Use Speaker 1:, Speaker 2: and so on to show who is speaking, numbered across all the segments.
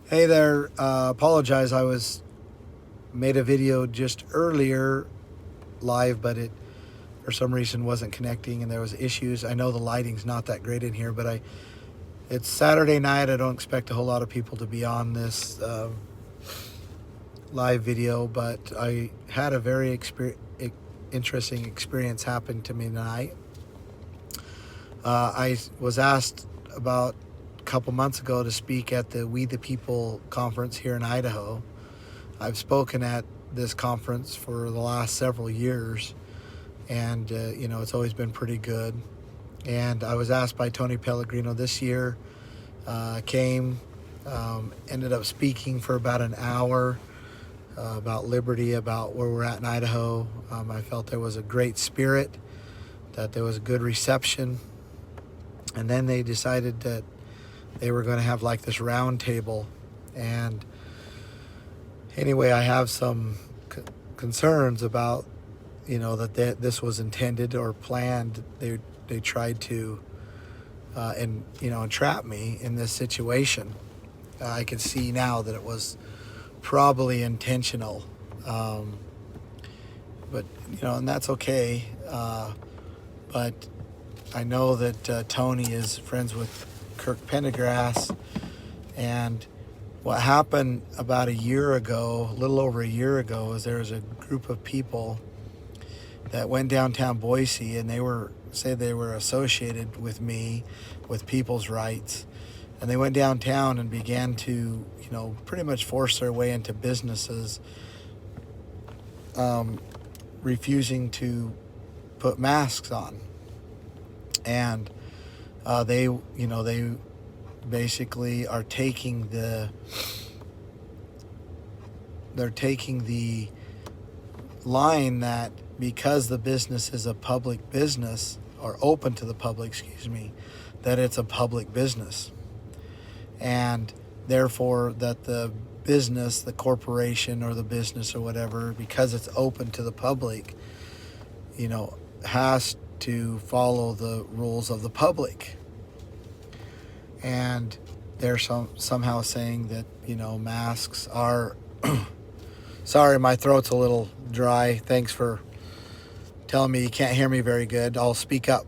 Speaker 1: Hey there, apologize. I was made a video just earlier live, but it for some reason wasn't connecting and there was issues. I know the lighting's not that great in here, but it's Saturday night. I don't expect a whole lot of people to be on this live video, but I had a very interesting experience happen to me tonight. I was asked about a couple months ago to speak at the We the People conference here in Idaho. I've spoken at this conference for the last several years, and it's always been pretty good. And I was asked by Tony Pellegrino this year, came, ended up speaking for about an hour about liberty, about where we're at in Idaho. I felt there was a great spirit, that there was a good reception. And then they decided that they were going to have like this round table. And anyway, I have some concerns about, that this was intended or planned. They tried to, entrap me in this situation. I can see now that it was probably intentional. But, and that's okay. But I know that Tony is friends with Kirk Pendergrass, and what happened about a year ago, a little over a year ago, is there was a group of people that went downtown Boise, and they were associated with me, with people's rights, and they went downtown and began to, pretty much force their way into businesses, refusing to put masks on. And they basically are taking the line that because the business is a public business, or open to the public, that it's a public business, and therefore that the business, the corporation or the business or whatever, because it's open to the public, has to follow the rules of the public. And they're somehow saying that, masks are sorry, my throat's a little dry. Thanks for telling me you can't hear me very good. I'll speak up.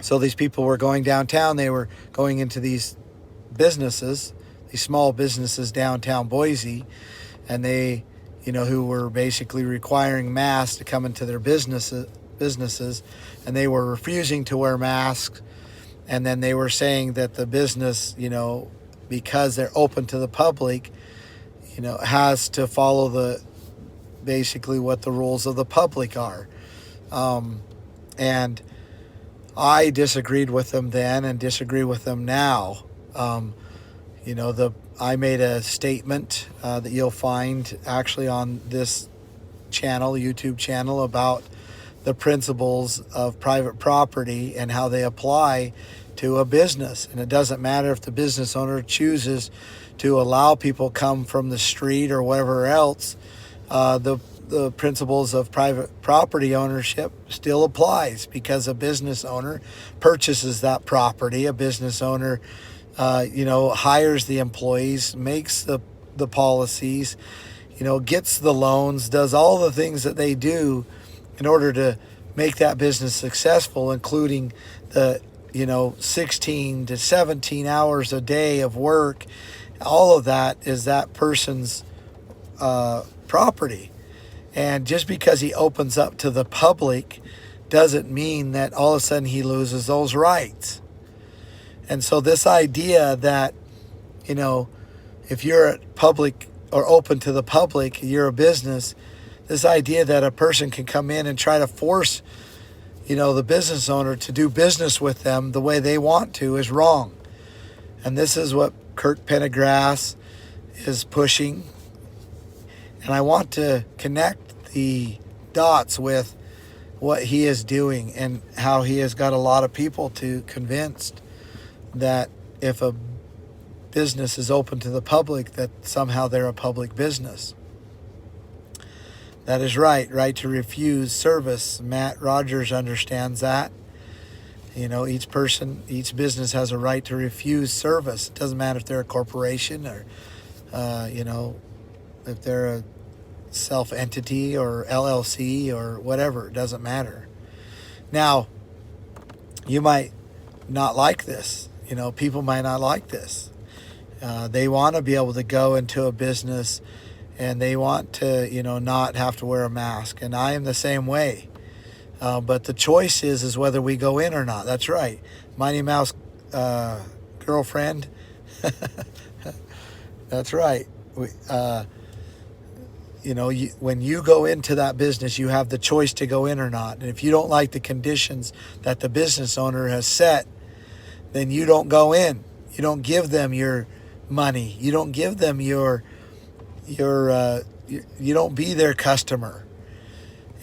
Speaker 1: So these people were going downtown. They were going into these businesses, these small businesses downtown Boise, and they, who were basically requiring masks to come into their businesses, and they were refusing to wear masks. And then they were saying that the business, because they're open to the public, has to follow basically what the rules of the public are. And I disagreed with them then and disagree with them now. I made a statement that you'll find actually on this channel, YouTube channel, about the principles of private property and how they apply to a business. And it doesn't matter if the business owner chooses to allow people come from the street or whatever else, the principles of private property ownership still applies, because a business owner purchases that property. A business owner, hires the employees, makes the policies, gets the loans, does all the things that they do in order to make that business successful, including the 16 to 17 hours a day of work. All of that is that person's property. And just because he opens up to the public doesn't mean that all of a sudden he loses those rights. And so this idea that, if you're public or open to the public, you're a business, this idea that a person can come in and try to force, the business owner to do business with them the way they want to is wrong. And this is what Kirk Pendergrass is pushing. And I want to connect the dots with what he is doing and how he has got a lot of people convinced that if a business is open to the public, that somehow they're a public business. That is right to refuse service. Matt Rogers understands that. Each person, each business has a right to refuse service. It doesn't matter if they're a corporation or, if they're a self-entity or LLC or whatever. It doesn't matter. Now, you might not like this. People might not like this. They want to be able to go into a business and they want to, not have to wear a mask. And I am the same way. But the choice is whether we go in or not. That's right. Mighty Mouse girlfriend. That's right. When you go into that business, you have the choice to go in or not. And if you don't like the conditions that the business owner has set, then you don't go in. You don't give them your money. You don't give them you don't be their customer.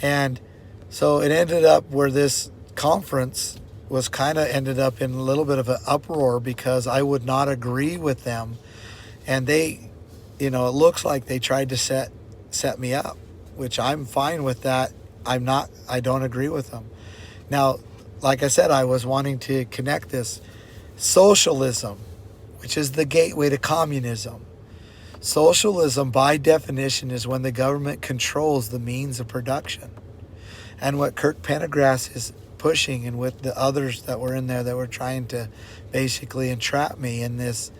Speaker 1: And so it ended up where this conference was ended up in a little bit of an uproar because I would not agree with them. And they, it looks like they tried to set me up, which I'm fine with that. I don't agree with them. Now, like I said, I was wanting to connect this. Socialism, which is the gateway to communism. Socialism, by definition, is when the government controls the means of production. And what Kirk Pendergrass is pushing, and with the others that were in there that were trying to basically entrap me in this,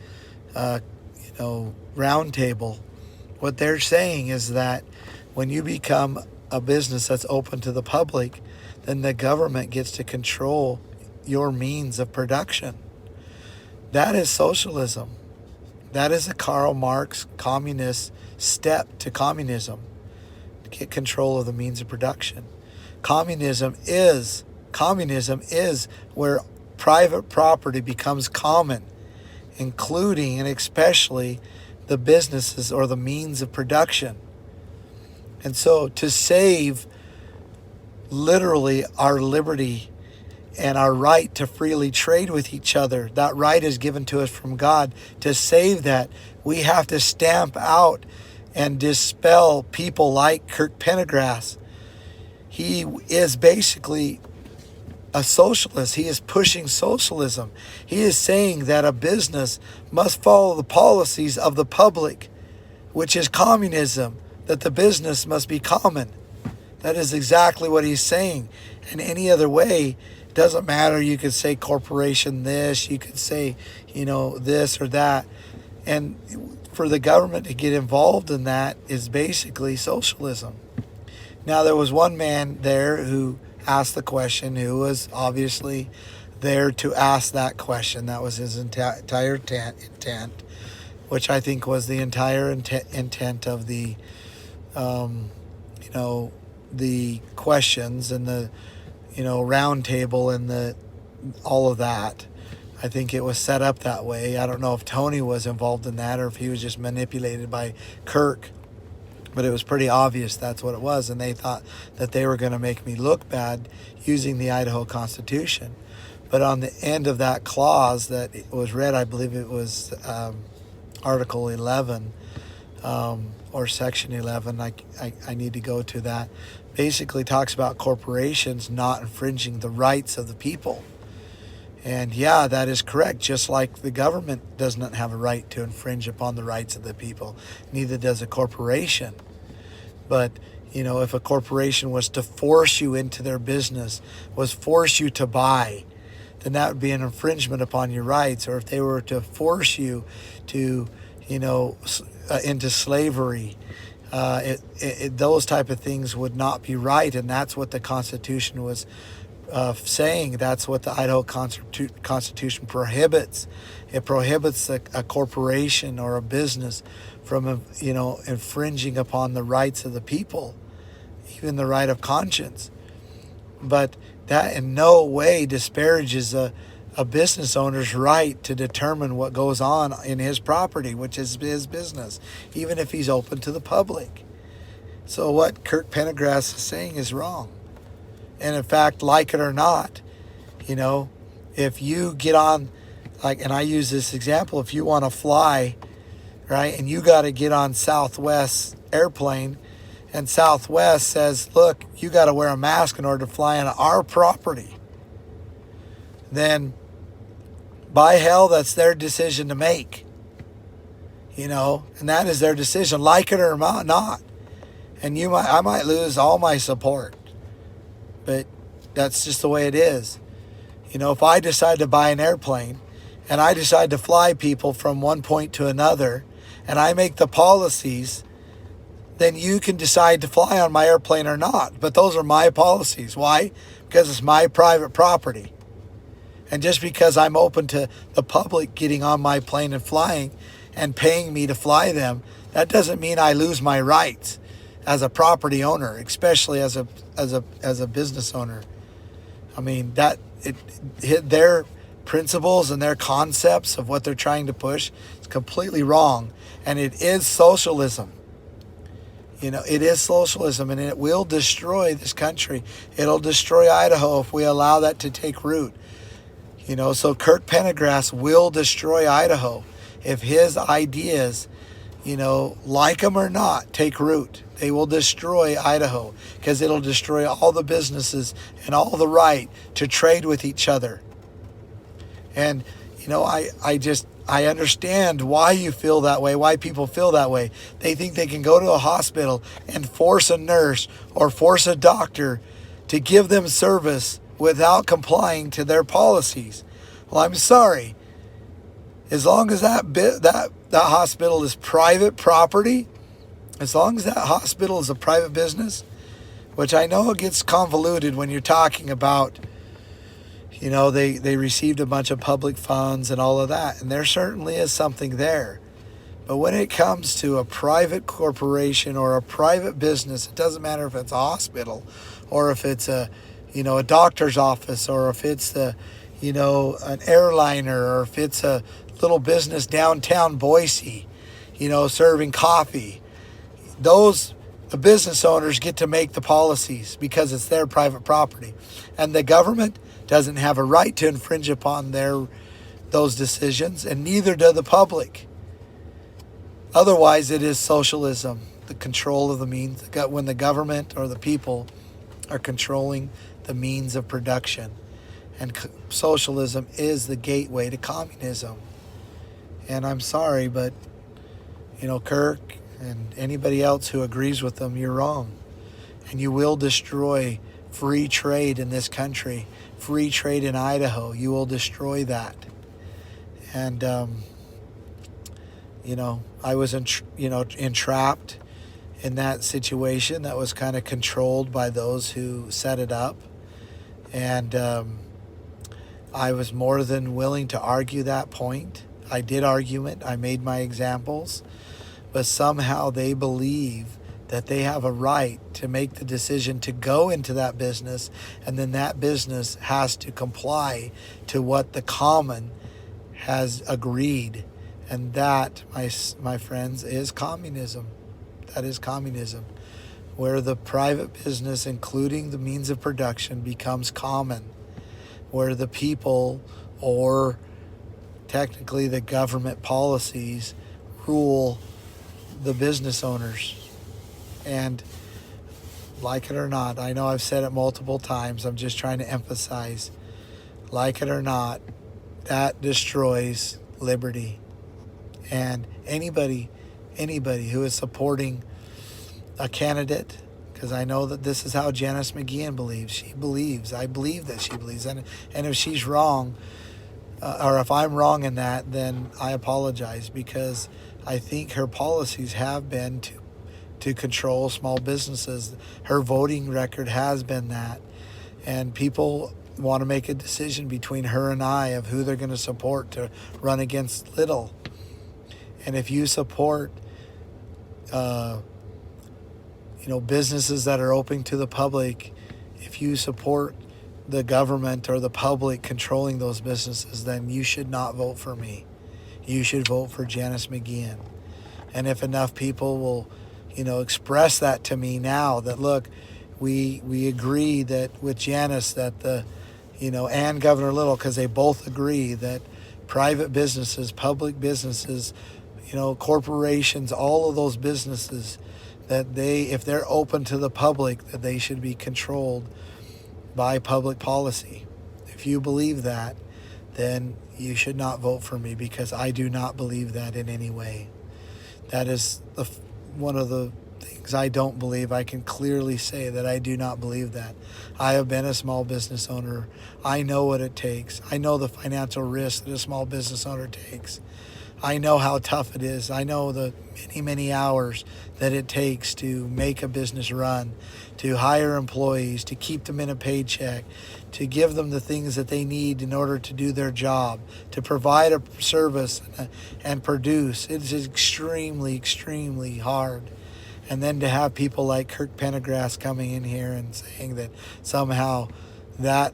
Speaker 1: round table, what they're saying is that when you become a business that's open to the public, then the government gets to control your means of production. That is socialism. That is a Karl Marx communist step to communism, to get control of the means of production. Communism is where private property becomes common, including and especially the businesses or the means of production. And so to save literally our liberty and our right to freely trade with each other, that right is given to us from God. To save that, we have to stamp out and dispel people like Kirk Pendergrass. He is basically a socialist. He is pushing socialism. He is saying that a business must follow the policies of the public, which is communism, that the business must be common. That is exactly what he's saying. And any other way, it doesn't matter. You could say corporation this, you could say, this or that. And for the government to get involved in that is basically socialism. Now, there was one man there who asked the question, who was obviously there to ask that question. That was his entire intent, which I think was the entire intent of the, the questions and the, round table and all of that. I think it was set up that way. I don't know if Tony was involved in that or if he was just manipulated by Kirk. But it was pretty obvious that's what it was, and they thought that they were going to make me look bad using the Idaho Constitution. But on the end of that clause that was read, I believe it was Article 11 or Section 11, I need to go to that, basically talks about corporations not infringing the rights of the people. And yeah, that is correct. Just like the government does not have a right to infringe upon the rights of the people, neither does a corporation. But, if a corporation was to force you into their business, was force you to buy, then that would be an infringement upon your rights. Or if they were to force you to, into slavery, those type of things would not be right. And that's what the Constitution was saying. That's what the Idaho Constitution prohibits. It prohibits a corporation or a business from, infringing upon the rights of the people, even the right of conscience. But that in no way disparages a business owner's right to determine what goes on in his property, which is his business, even if he's open to the public. So what Kirk Pendergrass is saying is wrong. And in fact, like it or not, if you get on, and I use this example, if you want to fly, right, and you got to get on Southwest airplane, and Southwest says, look, you got to wear a mask in order to fly on our property, then by hell, that's their decision to make. And that is their decision, like it or not. And I might lose all my support, but that's just the way it is. If I decide to buy an airplane and I decide to fly people from one point to another, and I make the policies, then you can decide to fly on my airplane or not. But those are my policies. Why? Because it's my private property. And just because I'm open to the public getting on my plane and flying and paying me to fly them, that doesn't mean I lose my rights as a property owner, especially as a business owner. I mean, their principles and their concepts of what they're trying to push is completely wrong. And it is socialism. It is socialism, and it will destroy this country. It'll destroy Idaho if we allow that to take root. So Kirk Pendergrass will destroy Idaho if his ideas, like them or not, take root. They will destroy Idaho because it'll destroy all the businesses and all the right to trade with each other. And, I understand why you feel that way, why people feel that way. They think they can go to a hospital and force a nurse or force a doctor to give them service without complying to their policies. Well, I'm sorry. As long as that hospital is private property, as long as that hospital is a private business, which I know gets convoluted when you're talking about, they received a bunch of public funds and all of that, and there certainly is something there. But when it comes to a private corporation or a private business, it doesn't matter if it's a hospital or if it's a doctor's office, or if it's an airliner, or if it's a little business downtown Boise, serving coffee. The business owners get to make the policies because it's their private property. And the government doesn't have a right to infringe upon those decisions, and neither does the public. Otherwise, it is socialism, the control of the means, when the government or the people are controlling the means of production. And socialism is the gateway to communism. And I'm sorry, but, Kirk and anybody else who agrees with them, you're wrong. And you will destroy free trade in this country, free trade in Idaho. You will destroy that. And, I was, entrapped in that situation that was kind of controlled by those who set it up. And I was more than willing to argue that point. I did argue it. I made my examples. But somehow they believe that they have a right to make the decision to go into that business, and then that business has to comply to what the common has agreed. And that, my friends, is communism. That is communism, where the private business, including the means of production, becomes common, where the people, or technically the government policies, rule the business owners. And like it or not, I know I've said it multiple times, I'm just trying to emphasize, like it or not, that destroys liberty. And anybody who is supporting a candidate, because I know that this is how Janice McGeehan believes. She believes. I believe that she believes. And if she's wrong, or if I'm wrong in that, then I apologize, because I think her policies have been to control small businesses. Her voting record has been that. And people want to make a decision between her and I of who they're going to support to run against Little. And if you support businesses that are open to the public, if you support the government or the public controlling those businesses, then you should not vote for me. You should vote for Janice McGeehan. And if enough people will, express that to me now, that look, we agree that with Janice that and Governor Little, because they both agree that private businesses, public businesses, corporations, all of those businesses, that if they're open to the public, that they should be controlled by public policy. if you believe that, then you should not vote for me, because I do not believe that in any way. That is one of the things I don't believe. I can clearly say that I do not believe that. I have been a small business owner. I know what it takes. I know the financial risk that a small business owner takes. I know how tough it is. I know the many, many hours that it takes to make a business run, to hire employees, to keep them in a paycheck, to give them the things that they need in order to do their job, to provide a service and produce. It is extremely, extremely hard. And then to have people like Kirk Pendergrass coming in here and saying that somehow that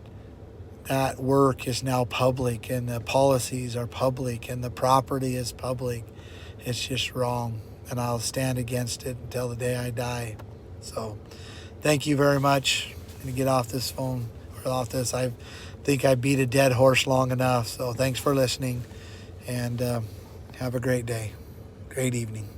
Speaker 1: work is now public and the policies are public and the property is public, it's just wrong. And I'll stand against it until the day I die. So thank you very much. I'm going to get off this phone, or off this. I think I beat a dead horse long enough. So thanks for listening, and have a great day. Great evening.